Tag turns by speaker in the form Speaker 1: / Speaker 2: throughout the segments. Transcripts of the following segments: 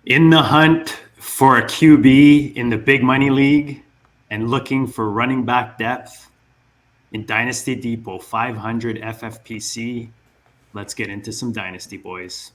Speaker 1: In the hunt for a QB in the big money league and looking for running back depth in Dynasty Depot 500 FFPC, let's get into some Dynasty, boys.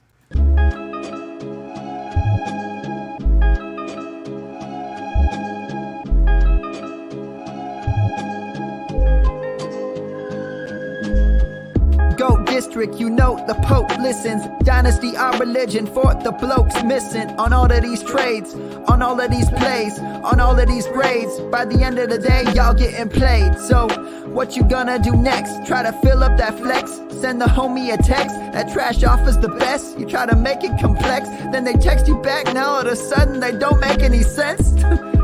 Speaker 2: District, you know the Pope listens. Dynasty, our religion, for the blokes missing. On all of these trades, on all of these plays, on all of these grades. By the end of the day, y'all getting played. So, what you gonna do next? Try to fill up that flex? Send the homie a text. That trash offer's the best. You try to make it complex, then they text you back. Now all of a sudden they don't make any sense.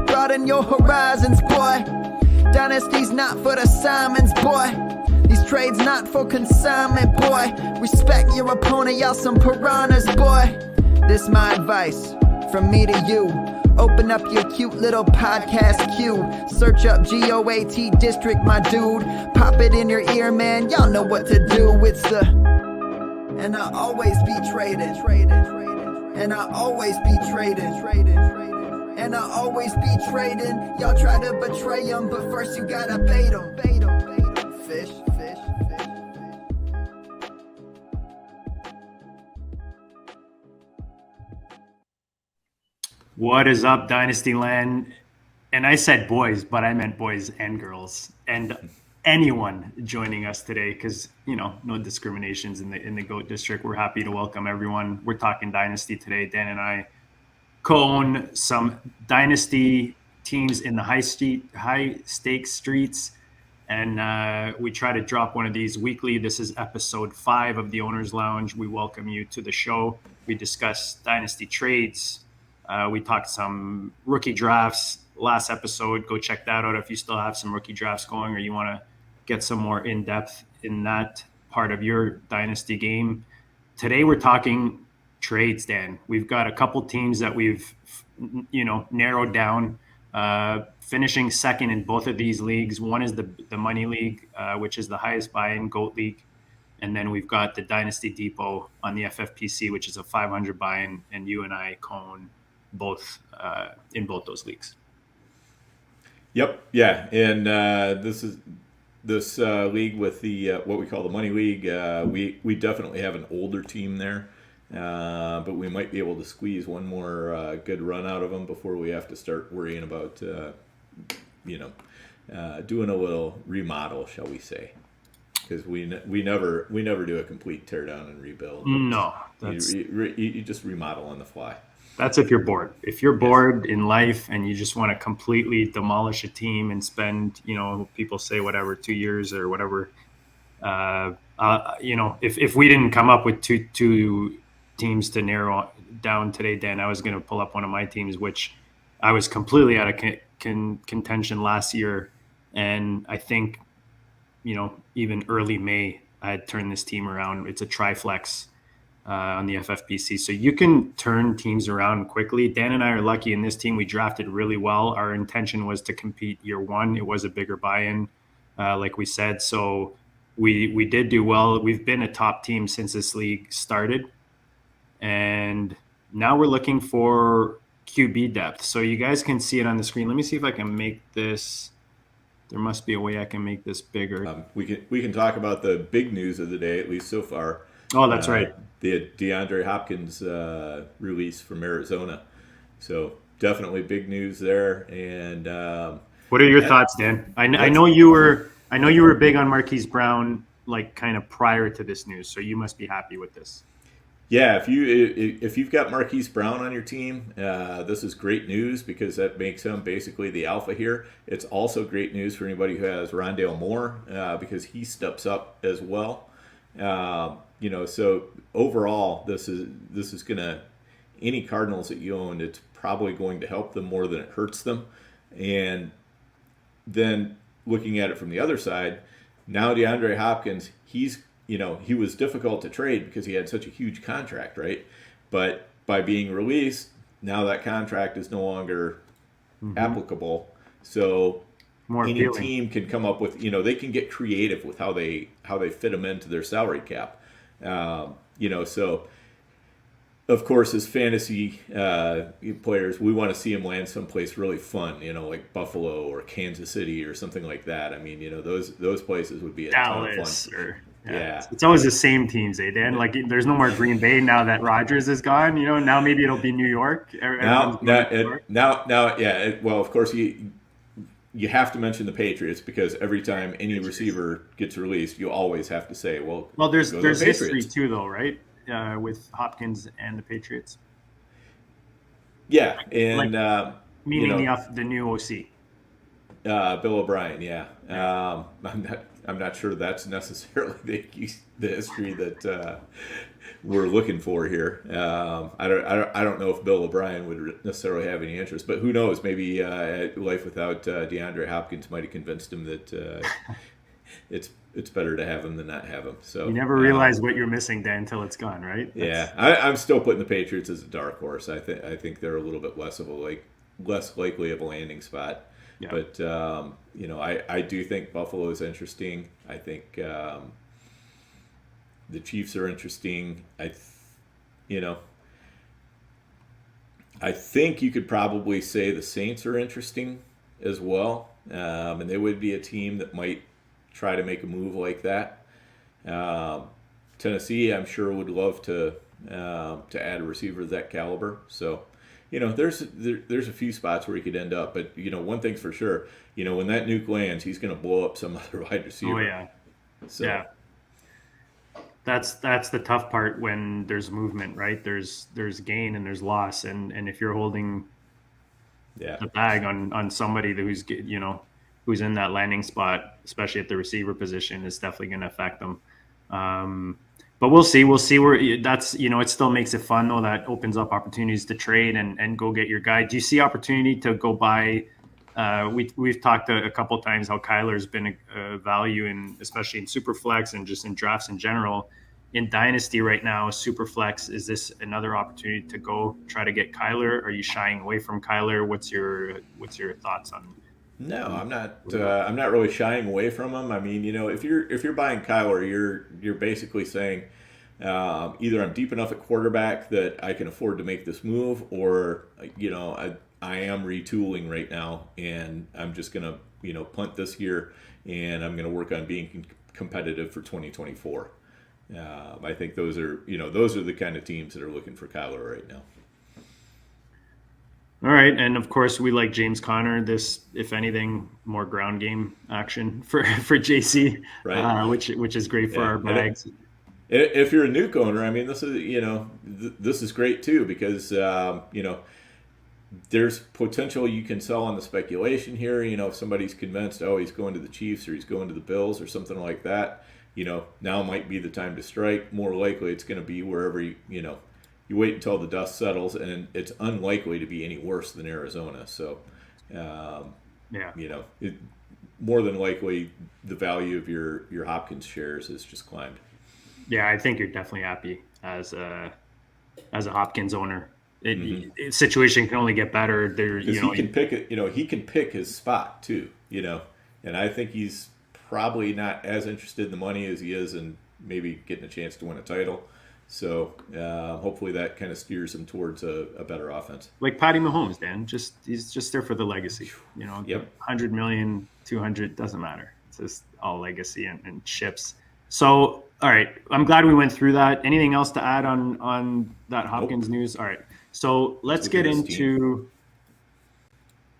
Speaker 2: Broaden your horizons, boy. Dynasty's not for the Simons, boy. These trades not for consignment, boy. Respect your opponent, y'all some piranhas, boy. This my advice, from me to you. Open up your cute little podcast queue. Search up GOAT District, my dude. Pop it in your ear, man, y'all know what to do. It's the... And I always be traded. And I always be traded. And I always be trading. Y'all try to betray them, but first you gotta bait them. Fish.
Speaker 1: What is up, Dynasty Land? And I said boys, but I meant boys and girls and anyone joining us today, because no discriminations in the GOAT District. We're happy to welcome everyone. We're talking Dynasty today. Dan and I co-own some Dynasty teams in the high stakes streets, and we try to drop one of these weekly. This is episode 5 of the Owners Lounge. We welcome you to the show. We discuss Dynasty trades. We talked some rookie drafts last episode. Go check that out if you still have some rookie drafts going or you want to get some more in-depth in that part of your Dynasty game. Today we're talking trades, Dan. We've got a couple teams that we've narrowed down, finishing second in both of these leagues. One is the Money League, which is the highest buy-in GOAT League. And then we've got the Dynasty Depot on the FFPC, which is a 500 buy-in, and you and I co-own both in both those leagues.
Speaker 3: Yep. Yeah. And this league with the what we call the Money League. We definitely have an older team there, but we might be able to squeeze one more good run out of them before we have to start worrying about doing a little remodel, shall we say? Because we never do a complete tear down and rebuild.
Speaker 1: No,
Speaker 3: you just remodel on the fly.
Speaker 1: That's if you're bored. If you're bored in life and you just want to completely demolish a team and spend, people say whatever, 2 years or whatever. If we didn't come up with two teams to narrow down today, Dan, I was going to pull up one of my teams, which I was completely out of contention last year. And I think, even early May, I had turned this team around. It's a triflex on the FFPC. So you can turn teams around quickly. Dan and I are lucky in this team. We drafted really well. Our intention was to compete year one. It was a bigger buy-in, like we said. So we did do well. We've been a top team since this league started. And now we're looking for QB depth. So you guys can see it on the screen. Let me see if I can make this. There must be a way I can make this bigger.
Speaker 3: We can talk about the big news of the day, at least so far.
Speaker 1: Oh, that's right.
Speaker 3: The DeAndrew Hopkins release from Arizona. So definitely big news there. And
Speaker 1: what are your thoughts, Dan? I know you were big on Marquise Brown, like kind of prior to this news. So you must be happy with this.
Speaker 3: Yeah, if you've got Marquise Brown on your team, this is great news because that makes him basically the alpha here. It's also great news for anybody who has Rondale Moore because he steps up as well. So overall, this is gonna, any Cardinals that you own, it's probably going to help them more than it hurts them. And then looking at it from the other side, now DeAndre Hopkins, he was difficult to trade because he had such a huge contract, right? But by being released, now that contract is no longer applicable. So
Speaker 1: more
Speaker 3: any
Speaker 1: appealing.
Speaker 3: team can come up with, they can get creative with how they fit them into their salary cap. So of course, as fantasy players, we want to see him land someplace really fun, like Buffalo or Kansas City or something like that. I mean, those places would be a ton of
Speaker 1: Dallas
Speaker 3: fun.
Speaker 1: or
Speaker 3: Yeah.
Speaker 1: It's always the same teams, Dan. Like there's no more Green Bay now that Rodgers is gone. Now maybe it'll be New York.
Speaker 3: Now, yeah. Well, of course, you have to mention the Patriots because every time any receiver gets released, you always have to say, well,
Speaker 1: there's history too, though, right? With Hopkins and the Patriots.
Speaker 3: Yeah, and
Speaker 1: meaning the new OC.
Speaker 3: Bill O'Brien, yeah. I'm not sure that's necessarily the history that we're looking for here. I don't know if Bill O'Brien would necessarily have any interest, but who knows? Maybe life without DeAndrew Hopkins might have convinced him that it's better to have him than not have him. So
Speaker 1: you never realize what you're missing, Dan, until it's gone, right?
Speaker 3: I'm still putting the Patriots as a dark horse. I think they're a little bit less likely of a landing spot. Yeah. But I do think Buffalo is interesting. I think the Chiefs are interesting. I think you could probably say the Saints are interesting as well, and they would be a team that might try to make a move like that. Tennessee, I'm sure, would love to add a receiver of that caliber. So. There's a few spots where he could end up, but one thing's for sure, when that nuke lands, he's going to blow up some other wide receiver.
Speaker 1: Oh yeah, so. Yeah. That's the tough part when there's movement, right? There's gain and there's loss, and if you're holding the bag on somebody who's who's in that landing spot, especially at the receiver position, is definitely going to affect them. But we'll see. We'll see where that's, it still makes it fun, though. That opens up opportunities to trade and go get your guy. Do you see opportunity to go buy? We've talked a couple of times how Kyler's been a value, especially in Superflex and just in drafts in general. In Dynasty right now, Superflex, is this another opportunity to go try to get Kyler? Are you shying away from Kyler? What's your thoughts on?
Speaker 3: No, I'm not. I'm not really shying away from him. I mean, if you're buying Kyler, you're basically saying either I'm deep enough at quarterback that I can afford to make this move, or I am retooling right now, and I'm just gonna punt this year, and I'm gonna work on being competitive for 2024. I think those are the kind of teams that are looking for Kyler right now.
Speaker 1: All right, and of course we like James Conner. This, if anything, more ground game action for JC, right? Which is great for our bags.
Speaker 3: If you're a nuke owner, I mean, this is great too, because there's potential you can sell on the speculation here. If somebody's convinced, he's going to the Chiefs or he's going to the Bills or something like that, now might be the time to strike. More likely, it's going to be wherever you wait until the dust settles, and it's unlikely to be any worse than Arizona. So, more than likely, the value of your Hopkins shares has just climbed.
Speaker 1: Yeah, I think you're definitely happy as a Hopkins owner. Situation can only get better.
Speaker 3: He can pick it. He can pick his spot too. And I think he's probably not as interested in the money as he is in maybe getting a chance to win a title. So hopefully that kind of steers him towards a better offense.
Speaker 1: Like Patty Mahomes, Dan. He's just there for the legacy.
Speaker 3: Yep.
Speaker 1: 100 million, 200, doesn't matter. It's just all legacy and chips. So, all right. I'm glad we went through that. Anything else to add on that Hopkins news? All right. So let's get into.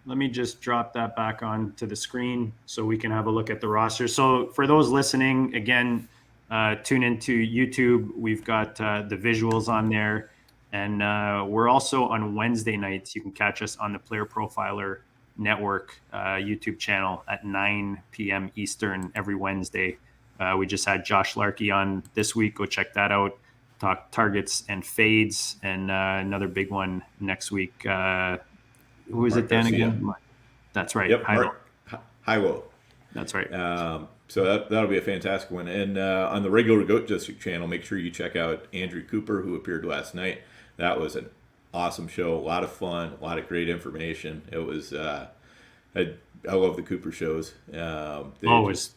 Speaker 1: Let me just drop that back onto the screen so we can have a look at the roster. So for those listening, again, tune into YouTube. We've got the visuals on there, and we're also on Wednesday nights. You can catch us on the Player Profiler Network YouTube channel at 9 p.m. Eastern every Wednesday. We just had Josh Larkey on this week. Go check that out. Talk targets and fades, and another big one next week. Who is it, Dan, again? That's right.
Speaker 3: Yep, Hiwo.
Speaker 1: That's right.
Speaker 3: So that'll be a fantastic one. And on the regular Goat District channel, make sure you check out Andrew Cooper, who appeared last night. That was an awesome show, a lot of fun, a lot of great information. It was I love the Cooper shows.
Speaker 1: Always.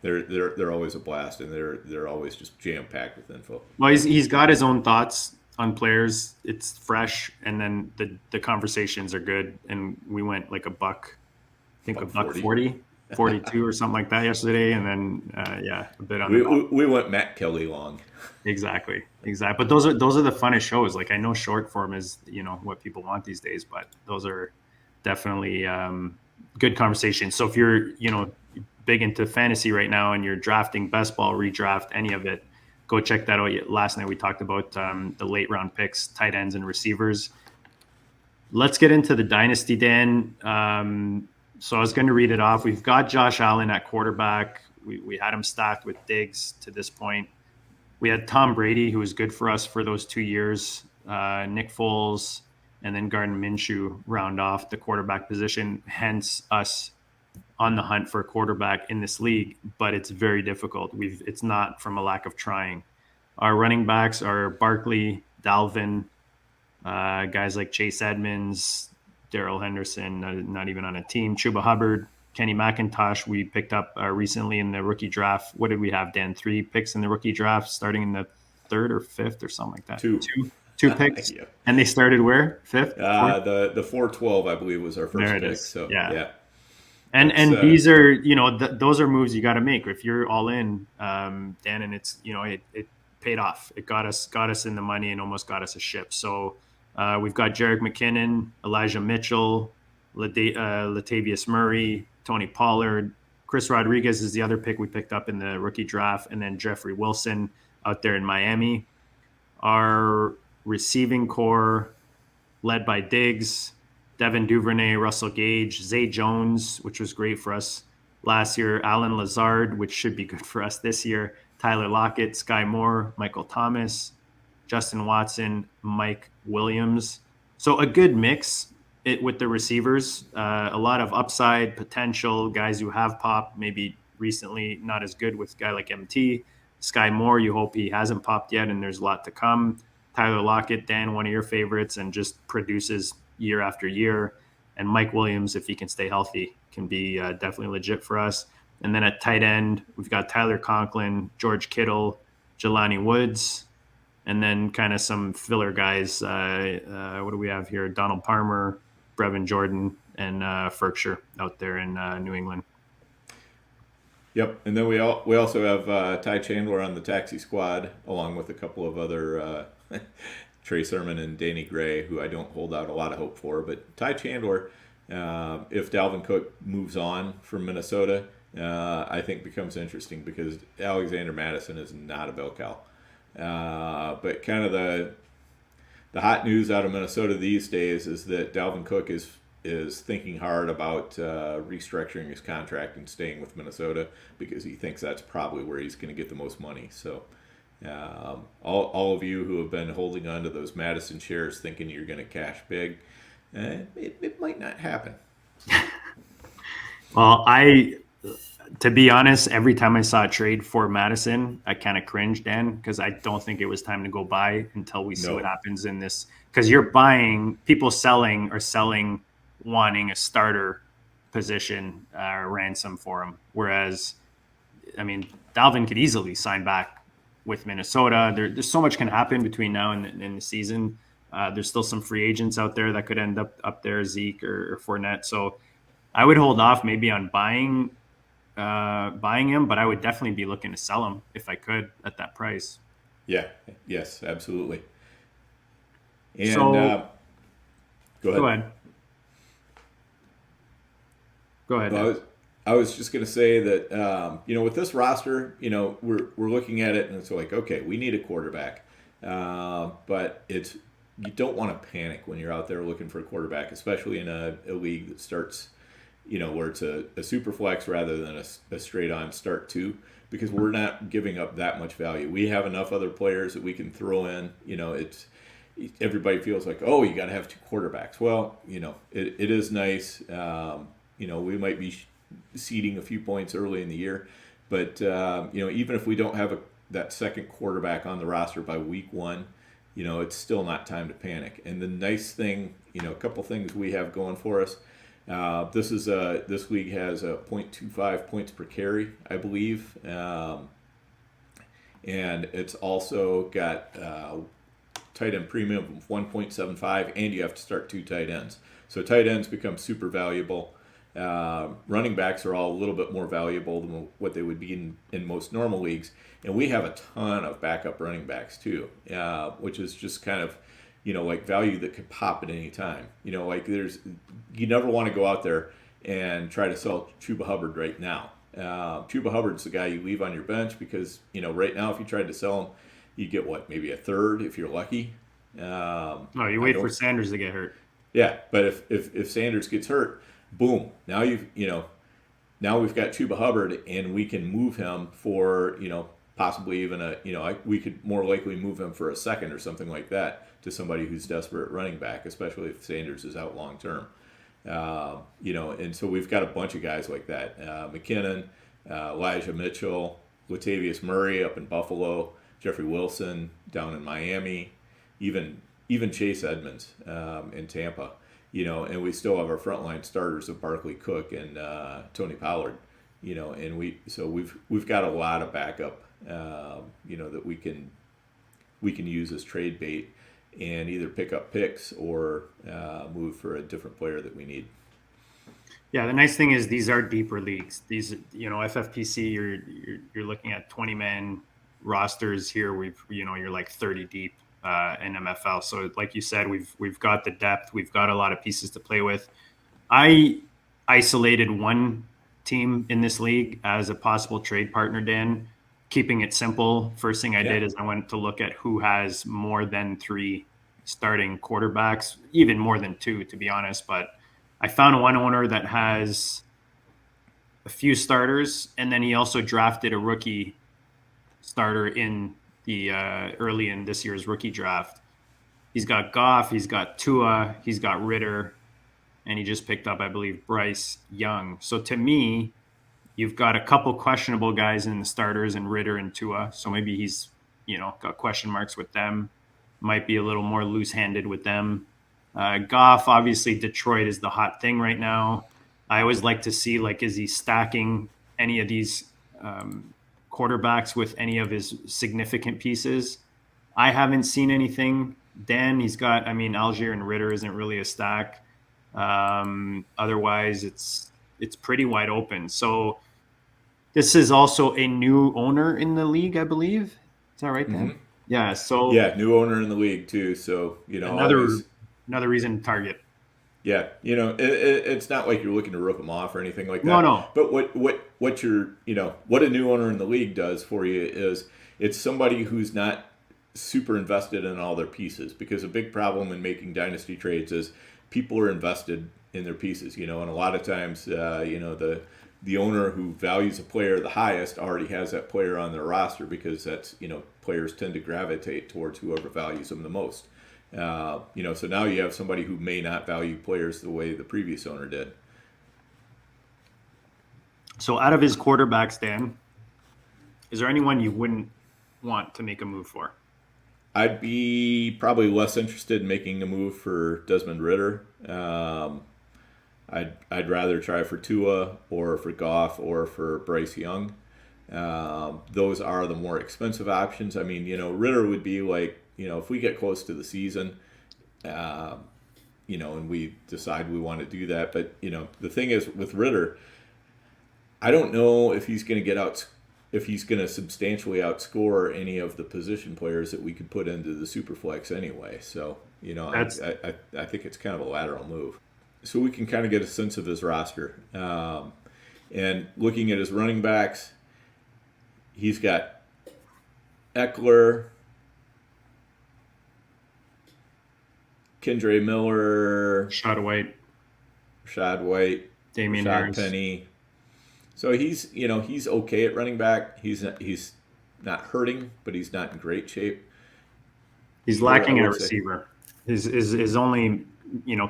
Speaker 3: They're always a blast, and they're always just jam packed with info.
Speaker 1: Well, he's got his own thoughts on players. It's fresh, and then the conversations are good. And we went like I think a buck 40, 42 or something like that yesterday, and then a bit on the back.
Speaker 3: We went Matt Kelly long.
Speaker 1: Exactly. But those are the funnest shows. Like I know short form is what people want these days, but those are definitely good conversations. So if you're big into fantasy right now and you're drafting best ball, redraft, any of it, go check that out. Last night we talked about the late round picks, tight ends and receivers. Let's get into the dynasty, Dan. So I was going to read it off. We've got Josh Allen at quarterback. We had him stacked with Diggs to this point. We had Tom Brady, who was good for us for those 2 years. Nick Foles, and then Gardner Minshew round off the quarterback position. Hence us on the hunt for a quarterback in this league, but it's very difficult. It's not from a lack of trying. Our running backs are Barkley, Dalvin, guys like Chase Edmonds, Darrell Henderson, not even on a team, Chuba Hubbard, Kenny McIntosh, we picked up recently in the rookie draft. What did we have, Dan? 3 picks in the rookie draft, starting in the 3rd or 5th or something like that. Two picks. Yeah. And they started where? 5th?
Speaker 3: The 412, I believe, was our first pick. So yeah.
Speaker 1: And these are, those are moves you got to make if you're all in, Dan. And it's, it paid off. It got us in the money and almost got us a ship. So we've got Jerick McKinnon, Elijah Mitchell, Latavius Murray, Tony Pollard, Chris Rodriguez is the other pick we picked up in the rookie draft, and then Jeffrey Wilson out there in Miami. Our receiving core led by Diggs, Devin Duvernay, Russell Gage, Zay Jones, which was great for us last year, Alan Lazard, which should be good for us this year, Tyler Lockett, Sky Moore, Michael Thomas, Justin Watson, Mike Williams. So a good mix with the receivers, a lot of upside potential, guys who have popped, maybe recently not as good with a guy like MT. Sky Moore, you hope he hasn't popped yet, and there's a lot to come. Tyler Lockett, Dan, one of your favorites, and just produces year after year. And Mike Williams, if he can stay healthy, can be definitely legit for us. And then at tight end, we've got Tyler Conklin, George Kittle, Jelani Woods, and then kind of some filler guys. What do we have here? Donald Palmer, Brevin Jordan, and Ferkshire out there in New England.
Speaker 3: Yep, and then we also have Ty Chandler on the taxi squad, along with a couple of other Trey Sermon and Danny Gray, who I don't hold out a lot of hope for. But Ty Chandler, if Dalvin Cook moves on from Minnesota, I think becomes interesting because Alexander Mattison is not a bell cow. But kind of the hot news out of Minnesota these days is that Dalvin Cook is thinking hard about restructuring his contract and staying with Minnesota because he thinks that's probably where he's going to get the most money. So all of you who have been holding on to those Madison shares thinking you're going to cash big, it might not happen.
Speaker 1: Well, to be honest, every time I saw a trade for Madison, I kind of cringed, Dan, because I don't think it was time to go buy until we see what happens in this. Because you're buying, people selling wanting a starter position ransom for him. Whereas, I mean, Dalvin could easily sign back with Minnesota. There's so much can happen between now and the season. There's still some free agents out there that could end up there, Zeke or Fournette. So I would hold off maybe on buying him, but I would definitely be looking to sell him if I could at that price.
Speaker 3: Yeah. Yes, absolutely. And
Speaker 1: so,
Speaker 3: go ahead.
Speaker 1: Go ahead.
Speaker 3: Well, I was just going to say that with this roster, we're looking at it and it's like, okay, we need a quarterback, but you don't want to panic when you're out there looking for a quarterback, especially in a league that starts, where it's a super flex rather than a straight on start 2, because we're not giving up that much value. We have enough other players that we can throw in. Everybody feels like, oh, you got to have 2 quarterbacks. Well, it is nice. We might be seeding a few points early in the year, but even if we don't have that second quarterback on the roster by week 1, it's still not time to panic. And the nice thing, a couple things we have going for us. This league has a 0.25 points per carry, I believe, and it's also got tight end premium of 1.75, and you have to start 2 tight ends. So tight ends become super valuable. Running backs are all a little bit more valuable than what they would be in most normal leagues. And we have a ton of backup running backs too, which is just kind of, like value that could pop at any time. Like you never want to go out there and try to sell Chuba Hubbard right now. Chuba Hubbard's the guy you leave on your bench because, right now if you tried to sell him, you get what, maybe a third if you're lucky.
Speaker 1: No, you wait for Sanders to get hurt.
Speaker 3: Yeah, but if Sanders gets hurt, boom, now now we've got Chuba Hubbard and we can move him for, possibly even we could more likely move him for a second or something like that to somebody who's desperate running back, especially if Sanders is out long term. And so we've got a bunch of guys like that. McKinnon, Elijah Mitchell, Latavius Murray up in Buffalo, Jeffrey Wilson down in Miami, even Chase Edmonds in Tampa. And we still have our frontline starters of Barkley Cook and Tony Pollard. And we've got a lot of backup, that we can use as trade bait and either pick up picks or move for a different player that we need.
Speaker 1: Yeah, the nice thing is these are deeper leagues. These, FFPC, you're looking at 20-man rosters here. You're like 30 deep in MFL. So like you said, we've got the depth. We've got a lot of pieces to play with. I isolated one team in this league as a possible trade partner, Dan. Keeping it simple, first thing I did is I went to look at who has more than 3 starting quarterbacks, even more than 2, to be honest. But I found one owner that has a few starters, and then he also drafted a rookie starter in the early in this year's rookie draft. He's got Goff, he's got Tua, he's got Ritter, and he just picked up, I believe, Bryce Young. So to me, you've got a couple questionable guys in the starters and Ritter and Tua. So maybe he's, got question marks with them. Might be a little more loose-handed with them. Goff, obviously, Detroit is the hot thing right now. I always like to see, is he stacking any of these quarterbacks with any of his significant pieces? I haven't seen anything. Dan, he's got, Algier and Ritter isn't really a stack. Otherwise, it's pretty wide open. So this is also a new owner in the league, I believe. Is that right, Dan? Mm-hmm. Yeah. So
Speaker 3: new owner in the league too. So
Speaker 1: another reason to target.
Speaker 3: Yeah, it's not like you're looking to rip them off or anything like that.
Speaker 1: No.
Speaker 3: But what you're what a new owner in the league does for you is it's somebody who's not super invested in all their pieces, because a big problem in making dynasty trades is people are invested in their pieces, and a lot of times, the owner who values a player the highest already has that player on their roster, because that's, players tend to gravitate towards whoever values them the most. So now you have somebody who may not value players the way the previous owner did.
Speaker 1: So out of his quarterbacks, Dan, is there anyone you wouldn't want to make a move for?
Speaker 3: I'd be probably less interested in making a move for Desmond Ritter. I'd rather try for Tua or for Goff or for Bryce Young. Those are the more expensive options. Ritter would be like, if we get close to the season, and we decide we want to do that. But, the thing is with Ritter, I don't know if he's going to substantially outscore any of the position players that we could put into the Superflex anyway. So, I think it's kind of a lateral move. So we can kind of get a sense of his roster. And looking at his running backs, he's got Eckler, Kendre Miller,
Speaker 1: Rashad
Speaker 3: White,
Speaker 1: Damian
Speaker 3: Rashad
Speaker 1: Harris.
Speaker 3: Penny. So he's okay at running back. He's not hurting, but he's not in great shape.
Speaker 1: He's lacking in a receiver. His only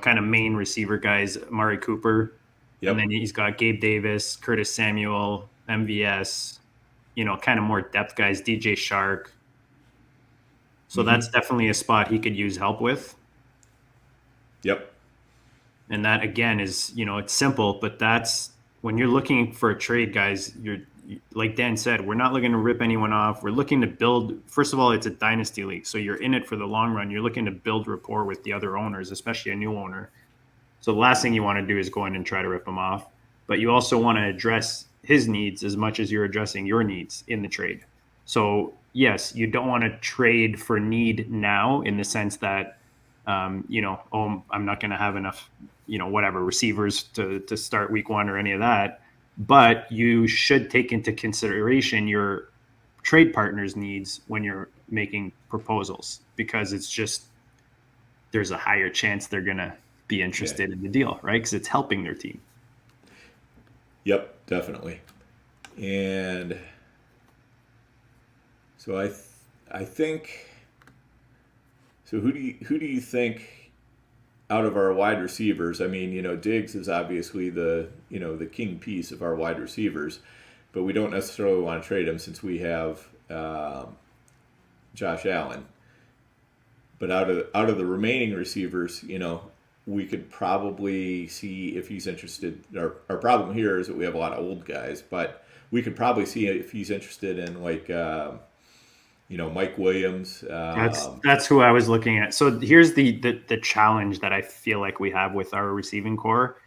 Speaker 1: kind of main receiver guys, Amari Cooper, and then he's got Gabe Davis, Curtis Samuel, MVS, kind of more depth guys, DJ Shark. So that's definitely a spot he could use help with.
Speaker 3: Yep. And
Speaker 1: that again is, it's simple, but that's when you're looking for a trade, guys. like Dan said, we're not looking to rip anyone off. We're looking to build. First of all, it's a dynasty league, so you're in it for the long run. You're looking to build rapport with the other owners, especially a new owner. So the last thing you want to do is go in and try to rip him off. But you also want to address his needs as much as you're addressing your needs in the trade. So yes, you don't want to trade for need now in the sense that, I'm not going to have enough, whatever receivers to start week 1 or any of that. But you should take into consideration your trade partner's needs when you're making proposals, because it's just, there's a higher chance they're going to be interested in the deal, right? Because it's helping their team.
Speaker 3: Yep, definitely. And so I think, so who do you think out of our wide receivers? I mean, Diggs is obviously the king piece of our wide receivers, but we don't necessarily want to trade him since we have Josh Allen. But out of the remaining receivers, we could probably see if he's interested. Our problem here is that we have a lot of old guys, but we could probably see if he's interested in Mike Williams.
Speaker 1: That's who I was looking at. So here's the challenge that I feel like we have with our receiving core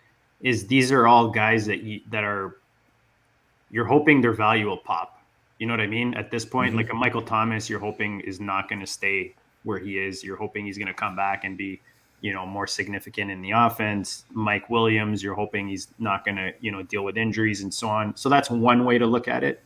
Speaker 1: is these are all guys that you're hoping their value will pop. You know what I mean? At this point,
Speaker 3: Mm-hmm.
Speaker 1: like a Michael Thomas, you're hoping is not going to stay where he is. You're hoping he's going to come back and be, more significant in the offense. Mike Williams, you're hoping he's not going to, deal with injuries and so on. So that's one way to look at it.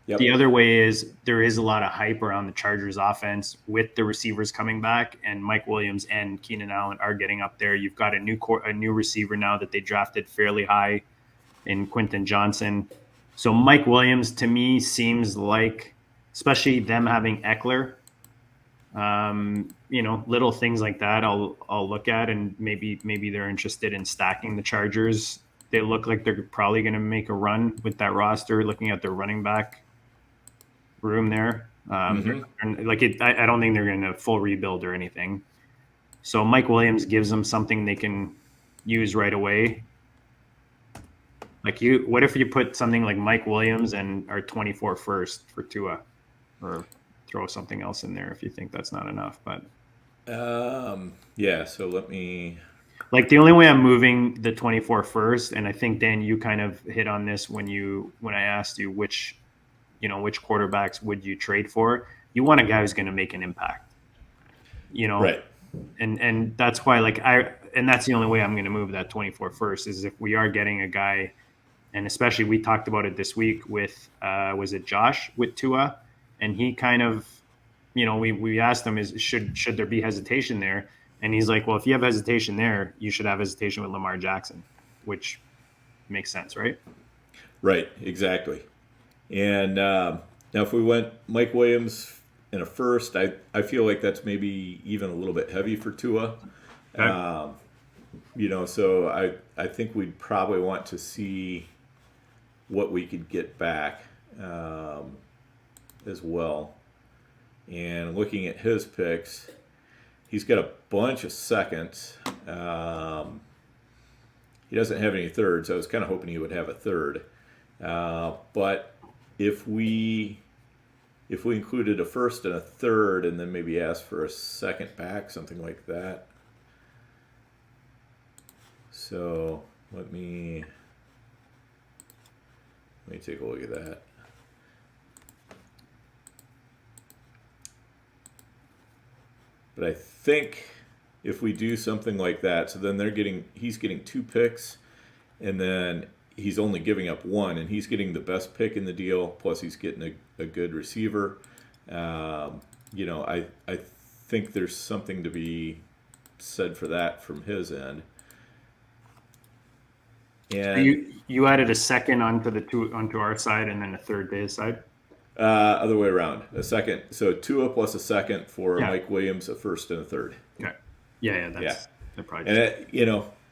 Speaker 3: Yep.
Speaker 1: The other way is there is a lot of hype around the Chargers offense with the receivers coming back, and Mike Williams and Keenan Allen are getting up there. You've got a new receiver now that they drafted fairly high in Quentin Johnson. So Mike Williams to me seems like, especially them having Eckler, little things like that I'll look at, and maybe they're interested in stacking the Chargers. They look like they're probably going to make a run with that roster, looking at their running back room there. I don't think they're going to full rebuild or anything. So Mike Williams gives them something they can use right away. What if you put something like Mike Williams and our 24 first for Tua, or throw something else in there if you think that's not enough. But
Speaker 3: so let me,
Speaker 1: the only way I'm moving the 24 first, and I think Dan, you kind of hit on this when I asked you which quarterbacks would you trade for. You want a guy who's going to make an impact,
Speaker 3: right?
Speaker 1: And that's why that's the only way I'm going to move that 24 first is if we are getting a guy, and especially we talked about it this week with was it Josh with Tua, and he kind of, we asked him should there be hesitation there, and he's like, well, if you have hesitation there, you should have hesitation with Lamar Jackson, which makes sense, right?
Speaker 3: Right, exactly. And now if we went Mike Williams in a first, I feel like that's maybe even a little bit heavy for Tua.
Speaker 1: Okay.
Speaker 3: So I think we'd probably want to see what we could get back as well. And looking at his picks, he's got a bunch of seconds. He doesn't have any thirds. I was kind of hoping he would have a third. But if we included a first and a third and then maybe asked for a second back, something like that. So let me take a look at that. But I think if we do something like that, so then he's getting 2 picks, and then he's only giving up 1, and he's getting the best pick in the deal, plus he's getting a good receiver. I think there's something to be said for that from his end. And
Speaker 1: you added a second onto our side and then a third to his side?
Speaker 3: Other way around. A second. So Tua plus a second for
Speaker 1: Yeah.
Speaker 3: Mike Williams, a first and a third.
Speaker 1: Okay. Yeah. That's probably.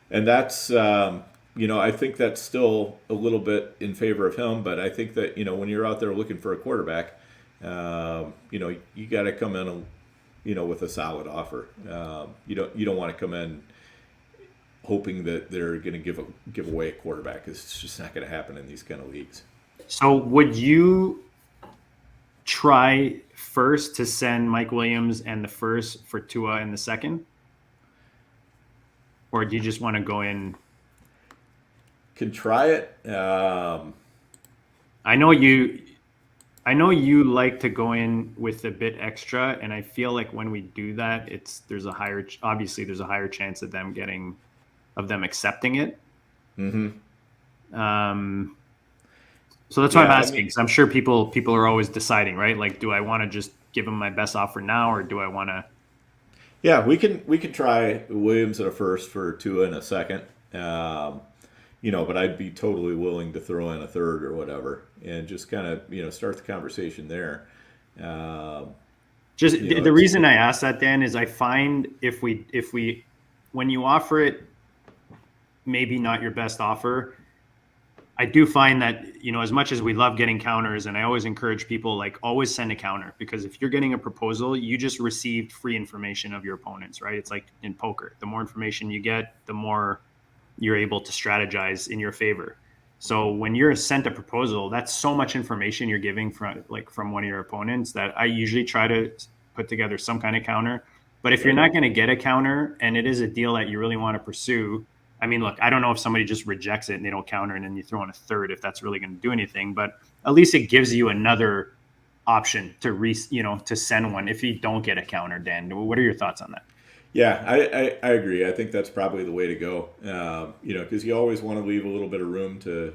Speaker 3: And that's I think that's still a little bit in favor of him, but I think that when you're out there looking for a quarterback, you got to come in, with a solid offer. You don't want to come in hoping that they're going to give away a quarterback. It's just not going to happen in these kind of leagues.
Speaker 1: So would you try first to send Mike Williams and the first for Tua in the second? Or do you just want to go in?
Speaker 3: Can try it.
Speaker 1: I know you like to go in with a bit extra, and I feel like when we do that, there's a higher chance of them accepting it. So that's why I'm asking. Because I'm sure people are always deciding, right? Like, do I want to just give them my best offer now, or do I want to?
Speaker 3: Yeah, we can try Williams at a first for Tua in a second. But I'd be totally willing to throw in a third or whatever, and just kind of start the conversation there.
Speaker 1: The reason I ask that, Dan, is I find if we when you offer it, maybe not your best offer, I do find that, as much as we love getting counters, and I always encourage people, like, always send a counter, because if you're getting a proposal, you just received free information of your opponents, right? It's like in poker. The more information you get, the more you're able to strategize in your favor. So when you're sent a proposal, that's so much information you're giving from one of your opponents, that I usually try to put together some kind of counter. But if you're not going to get a counter and it is a deal that you really want to pursue, I mean, look, I don't know if somebody just rejects it and they don't counter, and then you throw in a third, if that's really going to do anything. But at least it gives you another option to send one if you don't get a counter. Dan, what are your thoughts on that?
Speaker 3: Yeah, I agree. I think that's probably the way to go. Because you always want to leave a little bit of room to,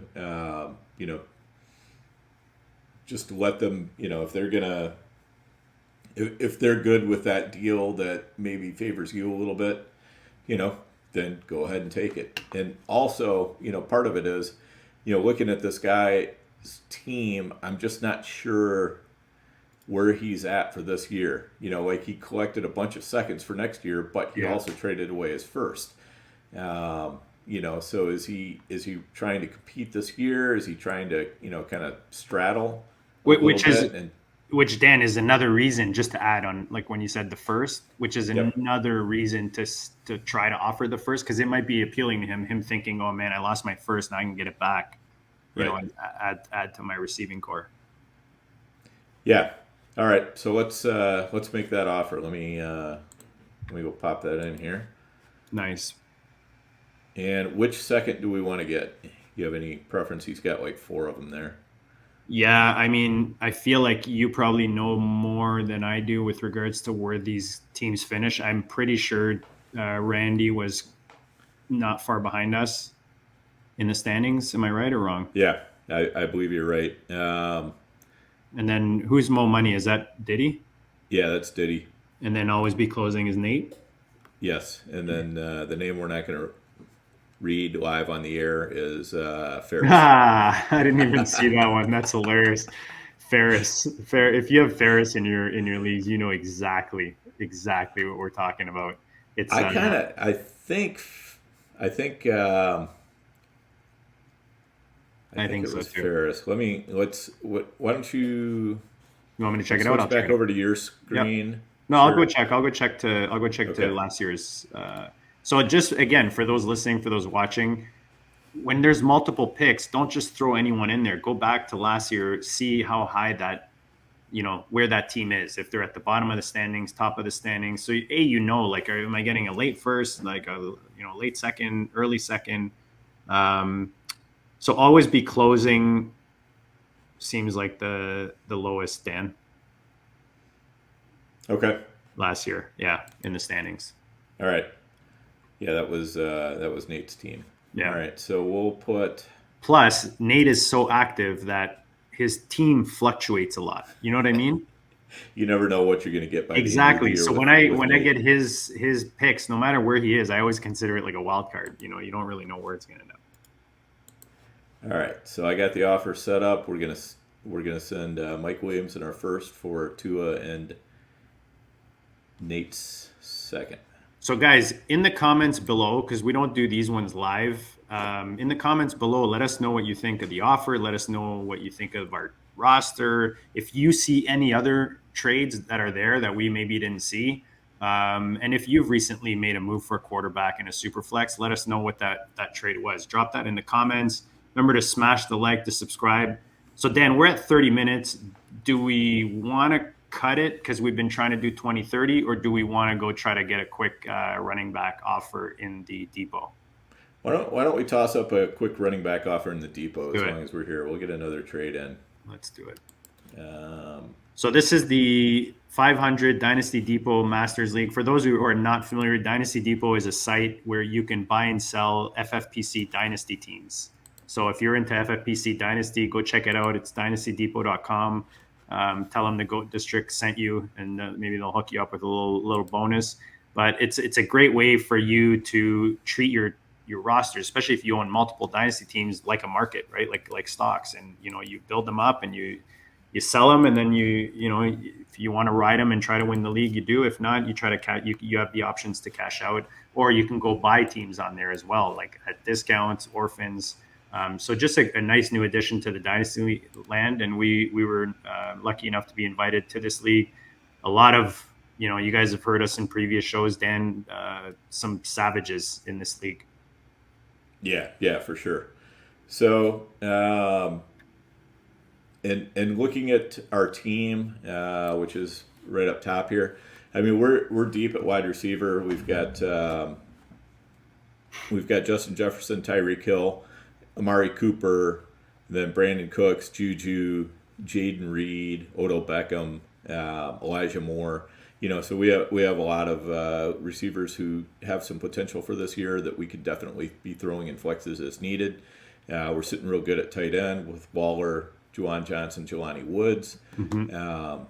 Speaker 3: just to let them, if they're good with that deal that maybe favors you a little bit, then go ahead and take it. And also, part of it is, looking at this guy's team, I'm just not sure where he's at for this year. Like, he collected a bunch of seconds for next year, but he also traded away his first. So is he trying to compete this year? Is he trying to, kind of straddle?
Speaker 1: Which, Dan, is another reason, just to add on, like when you said the first, which is another reason to try to offer the first, because it might be appealing to him thinking, oh man, I lost my first, now I can get it back, and add to my receiving core.
Speaker 3: Yeah. All right. So let's make that offer. Let me go pop that in here.
Speaker 1: Nice.
Speaker 3: And which second do we want to get? Do you have any preference? He's got like 4 of them there.
Speaker 1: Yeah, I mean, I feel like you probably know more than I do with regards to where these teams finish. I'm pretty sure Randy was not far behind us in the standings. Am I right or wrong?
Speaker 3: Yeah, I believe you're right.
Speaker 1: And then who's Mo Money? Is that Diddy?
Speaker 3: Yeah, that's Diddy.
Speaker 1: And then Always Be Closing is Nate?
Speaker 3: Yes, and then the name we're not going to read live on the air is Ferris.
Speaker 1: I didn't even see that one. That's hilarious. Ferris. If you have Ferris in your leagues, you know exactly what we're talking about. It's
Speaker 3: I think it was
Speaker 1: so too.
Speaker 3: Ferris. Why don't you
Speaker 1: want me to check it out?
Speaker 3: I'll back over to your screen.
Speaker 1: Yep. No, sure. I'll go check to last year's. So just, again, for those listening, for those watching, when there's multiple picks, don't just throw anyone in there. Go back to last year, see how high that, where that team is. If they're at the bottom of the standings, top of the standings. So, like, am I getting a late first, like a, late second, early second? So Always Be Closing seems like the lowest, Dan.
Speaker 3: Okay.
Speaker 1: Last year, yeah, in the standings.
Speaker 3: All right. Yeah, that was Nate's team.
Speaker 1: Yeah.
Speaker 3: All right, so we'll put.
Speaker 1: Plus, Nate is so active that his team fluctuates a lot. You know what I mean?
Speaker 3: You never know what you're going to get by
Speaker 1: exactly. So when I get his picks, no matter where he is, I always consider it like a wild card. You don't really know where it's going to end up.
Speaker 3: All right, so I got the offer set up. We're gonna send Mike Williams in our first for Tua and Nate's second.
Speaker 1: So guys, in the comments below, because we don't do these ones live, in the comments below, let us know what you think of the offer. Let us know what you think of our roster. If you see any other trades that are there that we maybe didn't see, and if you've recently made a move for a quarterback in a super flex, let us know what that trade was. Drop that in the comments. Remember to smash the like, to subscribe, So Dan, we're at 30 minutes. Do we want to cut it because we've been trying to do 20-30, or do we want to go try to get a quick running back offer in the depot?
Speaker 3: Why don't we toss up a quick running back offer in the depot as
Speaker 1: Do it.
Speaker 3: long as we're here? We'll get another trade in.
Speaker 1: Let's do it.
Speaker 3: Um,
Speaker 1: So this is the 500 Dynasty Depot Masters League. For those who are not familiar, Dynasty Depot is a site where you can buy and sell FFPC Dynasty teams. So if you're into FFPC Dynasty, go check it out. It's dynastydepot.com. Tell them the GOAT District sent you, and maybe they'll hook you up with a little bonus. But it's a great way for you to treat your roster, especially if you own multiple Dynasty teams, like a market, right? Like stocks, and you build them up and you sell them, and then if you want to ride them and try to win the league, you do. If not, you try to you have the options to cash out, or you can go buy teams on there as well, like at discounts, orphans. So just a nice new addition to the Dynasty land, and we were lucky enough to be invited to this league. A lot of you guys have heard us in previous shows, Dan. Some savages in this league.
Speaker 3: yeah, for sure. So. And looking at our team, which is right up top here, I mean we're deep at wide receiver. We've got Justin Jefferson, Tyreek Hill, Amari Cooper, then Brandon Cooks, Juju, Jaden Reed, Odell Beckham, Elijah Moore. So we have a lot of receivers who have some potential for this year that we could definitely be throwing in flexes as needed. We're sitting real good at tight end with Waller, Juwan Johnson, Jelani Woods.
Speaker 1: Mm-hmm.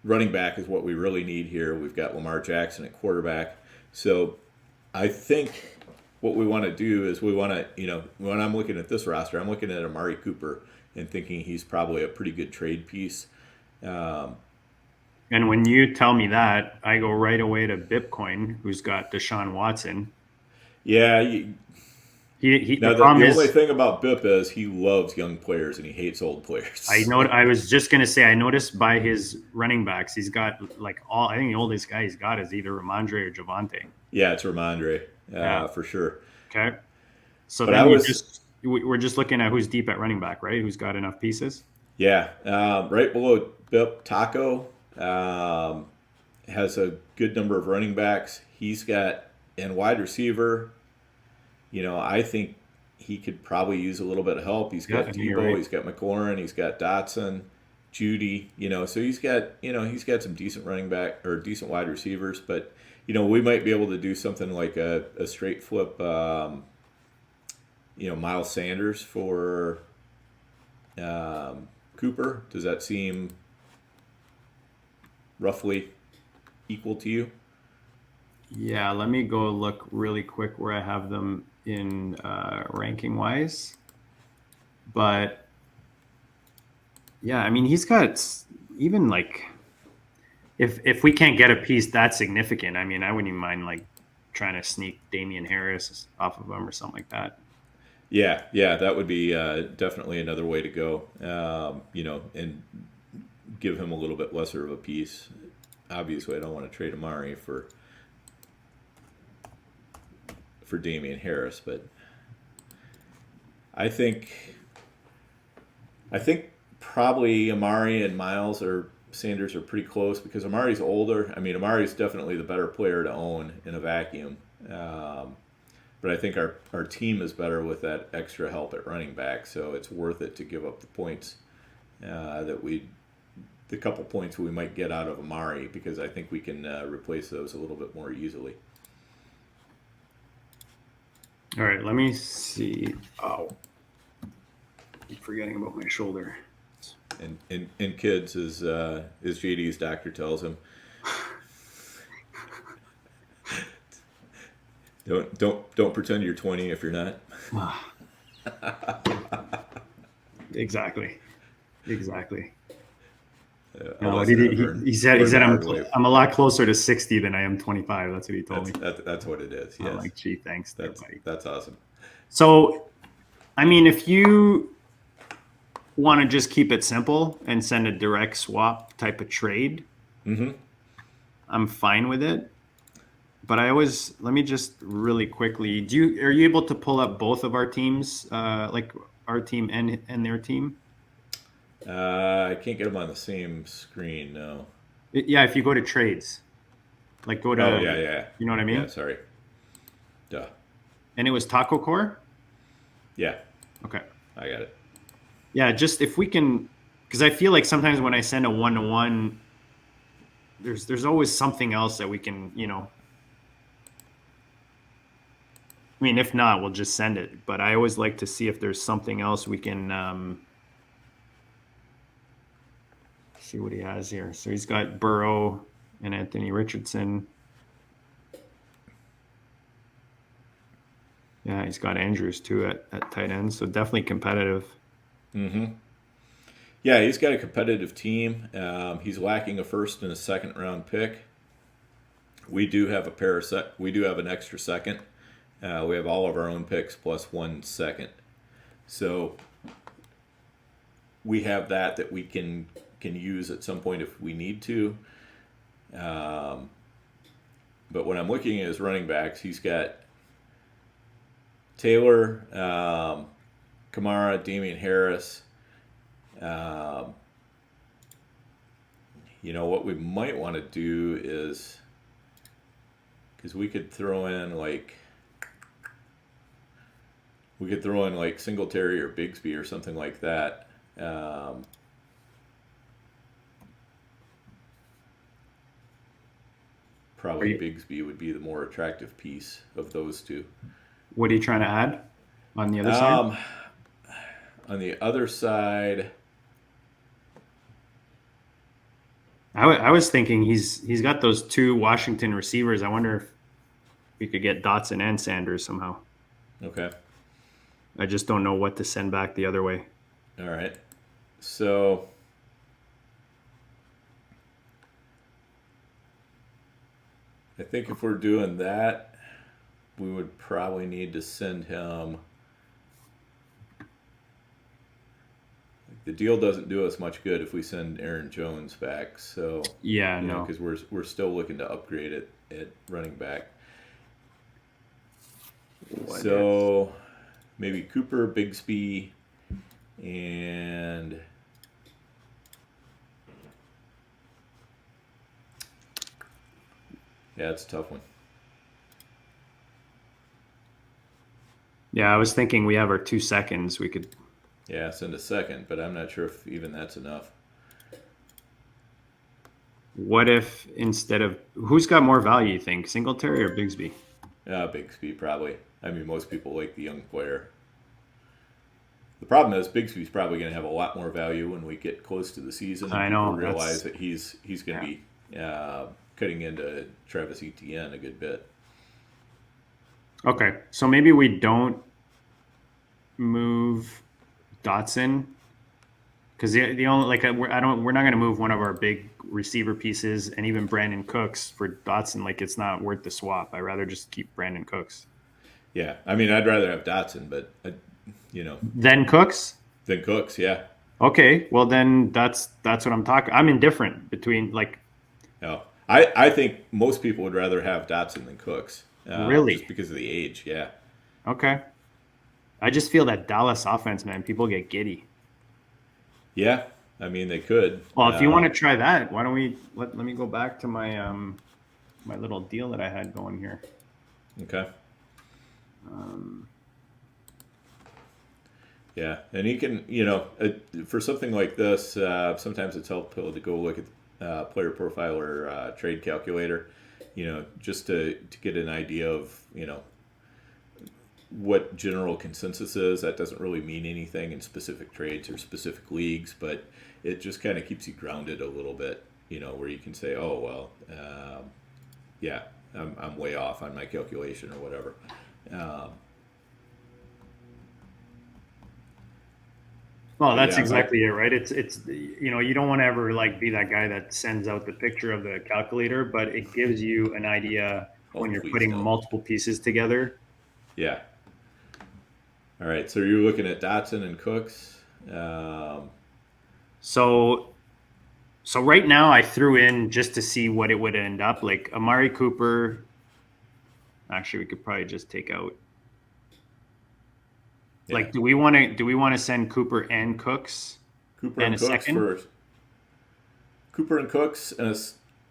Speaker 3: Running back is what we really need here. We've got Lamar Jackson at quarterback. So I think what we want to do is we want to, when I'm looking at this roster, I'm looking at Amari Cooper and thinking he's probably a pretty good trade piece.
Speaker 1: And when you tell me that, I go right away to Bitcoin, who's got Deshaun Watson.
Speaker 3: Yeah.
Speaker 1: The
Speaker 3: only thing about Bip is he loves young players and he hates old players.
Speaker 1: I was just gonna say, I noticed by his running backs, he's got I think the oldest guy he's got is either Ramondre or Javonte.
Speaker 3: Yeah, it's Ramondre, for sure.
Speaker 1: Okay, so
Speaker 3: but
Speaker 1: then we're just looking at who's deep at running back, right? Who's got enough pieces?
Speaker 3: Yeah, right below Bip, Taco has a good number of running backs. He's got and wide receiver. I think he could probably use a little bit of help. He's got Tebow, right. He's got McLaurin, he's got Dotson, Judy. So he's got some decent running back or decent wide receivers. But we might be able to do something like a straight flip. Miles Sanders for Cooper. Does that seem roughly equal to you?
Speaker 1: Yeah, let me go look really quick where I have them in ranking wise. But yeah, I mean, he's got even if we can't get a piece that significant, I mean, I wouldn't even mind trying to sneak Damian Harris off of him or something like that.
Speaker 3: Yeah, that would be definitely another way to go. And give him a little bit lesser of a piece. Obviously, I don't want to trade Amari for Damian Harris, but I think probably Amari and Miles or Sanders are pretty close because Amari's older. I mean, Amari's definitely the better player to own in a vacuum, but I think our team is better with that extra help at running back, so it's worth it to give up the points the couple points we might get out of Amari because I think we can replace those a little bit more easily.
Speaker 1: All right, let me see. Oh, keep forgetting about my shoulder.
Speaker 3: And kids, as JD's doctor tells him, don't pretend you're 20 if you're not.
Speaker 1: Exactly.
Speaker 3: No,
Speaker 1: he said I'm a lot closer to 60 than I am 25. That's what he told me.
Speaker 3: That's what it is. Yes.
Speaker 1: I'm like, gee, thanks.
Speaker 3: That's awesome.
Speaker 1: So, I mean, if you want to just keep it simple and send a direct swap type of trade, I'm fine with it. But let me just really quickly, are you able to pull up both of our teams, like our team and their team?
Speaker 3: I can't get them on the same screen. No.
Speaker 1: Yeah, if you go to trades, like go
Speaker 3: Oh
Speaker 1: to,
Speaker 3: yeah, yeah,
Speaker 1: you know what I
Speaker 3: yeah.
Speaker 1: mean?
Speaker 3: Sorry. Duh.
Speaker 1: And it was Taco Core.
Speaker 3: Yeah,
Speaker 1: Okay.
Speaker 3: I got it.
Speaker 1: Yeah, just if we can, because I feel like sometimes when I send a 1-to-1, there's always something else that we can, I mean, if not, we'll just send it. But I always like to see if there's something else we can see what he has here. So he's got Burrow and Anthony Richardson. Yeah, he's got Andrews too at tight end. So definitely competitive.
Speaker 3: Mm-hmm. Yeah, he's got a competitive team. He's lacking a first and a second round pick. We do have we do have an extra second. We have all of our own picks plus 1 second. So we have that we can use at some point if we need to. But when I'm looking at his running backs, he's got Taylor, Kamara, Damian Harris. What we might want to do is, because we could throw in like Singletary or Bigsby or something like that. Probably Bigsby would be the more attractive piece of those two.
Speaker 1: What are you trying to add on the other side?
Speaker 3: On the other side,
Speaker 1: I was thinking he's got those 2 Washington receivers. I wonder if we could get Dotson and Sanders somehow.
Speaker 3: Okay.
Speaker 1: I just don't know what to send back the other way.
Speaker 3: All right. So I think if we're doing that, we would probably need to send him. The deal doesn't do us much good if we send Aaron Jones back. So
Speaker 1: yeah, no,
Speaker 3: because we're still looking to upgrade it at running back. So maybe Cooper, Bigsby, and yeah, it's a tough one.
Speaker 1: Yeah, I was thinking we have our 2 seconds. We could.
Speaker 3: Yeah, send a second, but I'm not sure if even that's enough.
Speaker 1: What if instead of who's got more value? You think Singletary or Bigsby?
Speaker 3: Bigsby probably. I mean, most people like the young player. The problem is Bigsby's probably going to have a lot more value when we get close to the season. And
Speaker 1: I know.
Speaker 3: People realize that he's going to be cutting into Travis Etienne a good bit.
Speaker 1: Okay, so maybe we don't move Dotson because the only we're not going to move one of our big receiver pieces, and even Brandon Cooks for Dotson. Like, it's not worth the swap. I'd rather just keep Brandon Cooks.
Speaker 3: Yeah, I mean, I'd rather have Dotson, but
Speaker 1: Then Cooks.
Speaker 3: Than Cooks, yeah.
Speaker 1: Okay, well then that's what I'm talking. I'm indifferent between like.
Speaker 3: No, I think most people would rather have Dotson than Cooks.
Speaker 1: Really?
Speaker 3: Just because of the age, yeah.
Speaker 1: Okay. I just feel that Dallas offense, man, people get giddy.
Speaker 3: Yeah, I mean they could.
Speaker 1: Well, if you want to try that, why don't we let me go back to my my little deal that I had going here.
Speaker 3: Okay. Yeah, and he can, for something like this, sometimes it's helpful to go look at Player Profiler trade calculator, just to get an idea of, what general consensus is. That doesn't really mean anything in specific trades or specific leagues, but it just kind of keeps you grounded a little bit, where you can say, oh, well, yeah, I'm way off on my calculation or whatever.
Speaker 1: Well, that's exactly it, right? It's you don't want to ever be that guy that sends out the picture of the calculator, but it gives you an idea when you're putting multiple pieces together.
Speaker 3: Yeah. All right, so you're looking at Dotson and Cooks.
Speaker 1: So right now I threw in just to see what it would end up like Amari Cooper. Actually, we could probably just take out. Yeah. Do we want to send Cooper and Cooks?
Speaker 3: Cooper
Speaker 1: And
Speaker 3: and
Speaker 1: a
Speaker 3: Cooks
Speaker 1: second?
Speaker 3: for Cooper and Cooks
Speaker 1: And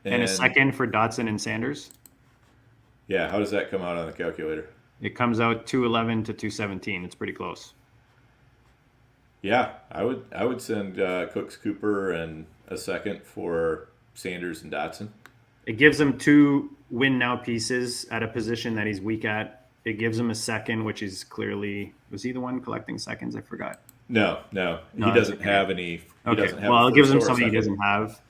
Speaker 1: a second for Dotson and Sanders.
Speaker 3: Yeah, how does that come out on the calculator?
Speaker 1: It comes out 211 to 217. It's pretty close.
Speaker 3: Yeah, I would send Cooks, Cooper, and a second for Sanders and Dotson.
Speaker 1: It gives him 2 win now pieces at a position that he's weak at. It gives him a second, which is clearly, was he the one collecting seconds? I forgot.
Speaker 3: No, he doesn't have any.
Speaker 1: Okay, well, it gives him something he doesn't have,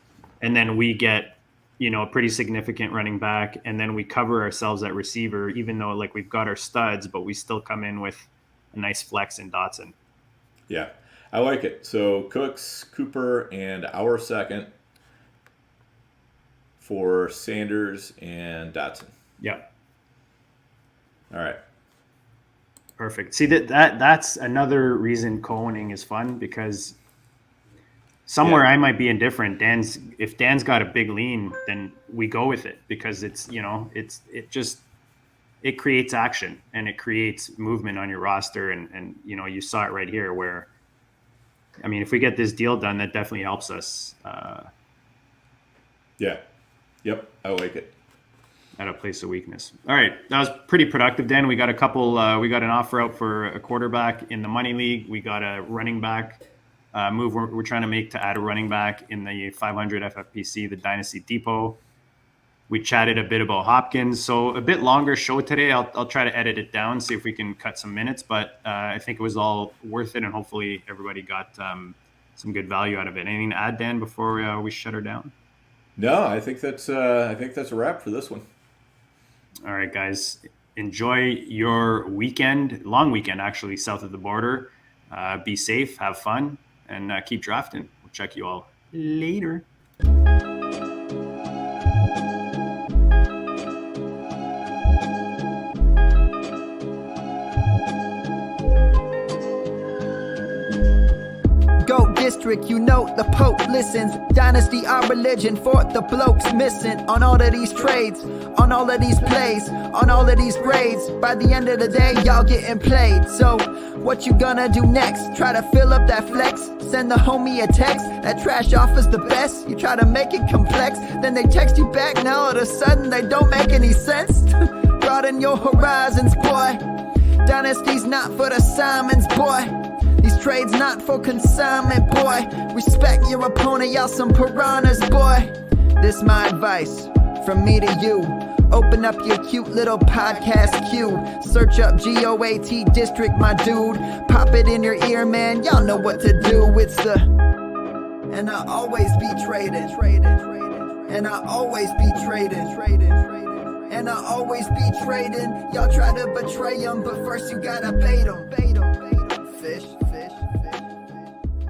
Speaker 1: and then we get, a pretty significant running back, and then we cover ourselves at receiver, even though like we've got our studs, but we still come in with a nice flex in Dotson.
Speaker 3: Yeah, I like it. So Cooks, Cooper, and our second for Sanders and Dotson.
Speaker 1: Yeah.
Speaker 3: All right.
Speaker 1: Perfect. See, that's another reason co-owning is fun, because somewhere I might be indifferent. If Dan's got a big lean, then we go with it, because it's, it creates action and it creates movement on your roster. And you saw it right here where, I mean, if we get this deal done, that definitely helps us.
Speaker 3: Yeah. Yep. I like it.
Speaker 1: At a place of weakness. All right. That was pretty productive, Dan. We got a couple, we got an offer out for a quarterback in the money league. We got a running back move we're trying to make to add a running back in the 500 FFPC, the Dynasty Depot. We chatted a bit about Hopkins. So a bit longer show today. I'll try to edit it down, see if we can cut some minutes, but I think it was all worth it, and hopefully everybody got some good value out of it. Anything to add, Dan, before we shut her down?
Speaker 3: No, I think that's a wrap for this one.
Speaker 1: All right, guys. Enjoy your weekend, long weekend, actually, south of the border. Be safe, have fun, and keep drafting. We'll check you all later.
Speaker 2: Go district, the Pope listens. Dynasty, our religion, for the blokes missing. On all of these trades, on all of these plays, on all of these grades. By the end of the day, y'all getting played. So, what you gonna do next? Try to fill up that flex? Send the homie a text. That trash offer's the best. You try to make it complex, then they text you back. Now all of a sudden, they don't make any sense. Broaden your horizons, boy. Dynasty's not for the Simons, boy. These trades not for consignment, boy. Respect your opponent, y'all some piranhas, boy. This my advice, from me to you. Open up your cute little podcast queue. Search up GOAT District, my dude. Pop it in your ear, man, y'all know what to do. It's the... And I always be traded. And I always be traded. And I always be trading. Y'all try to betray them, but first you gotta bait them. Fish.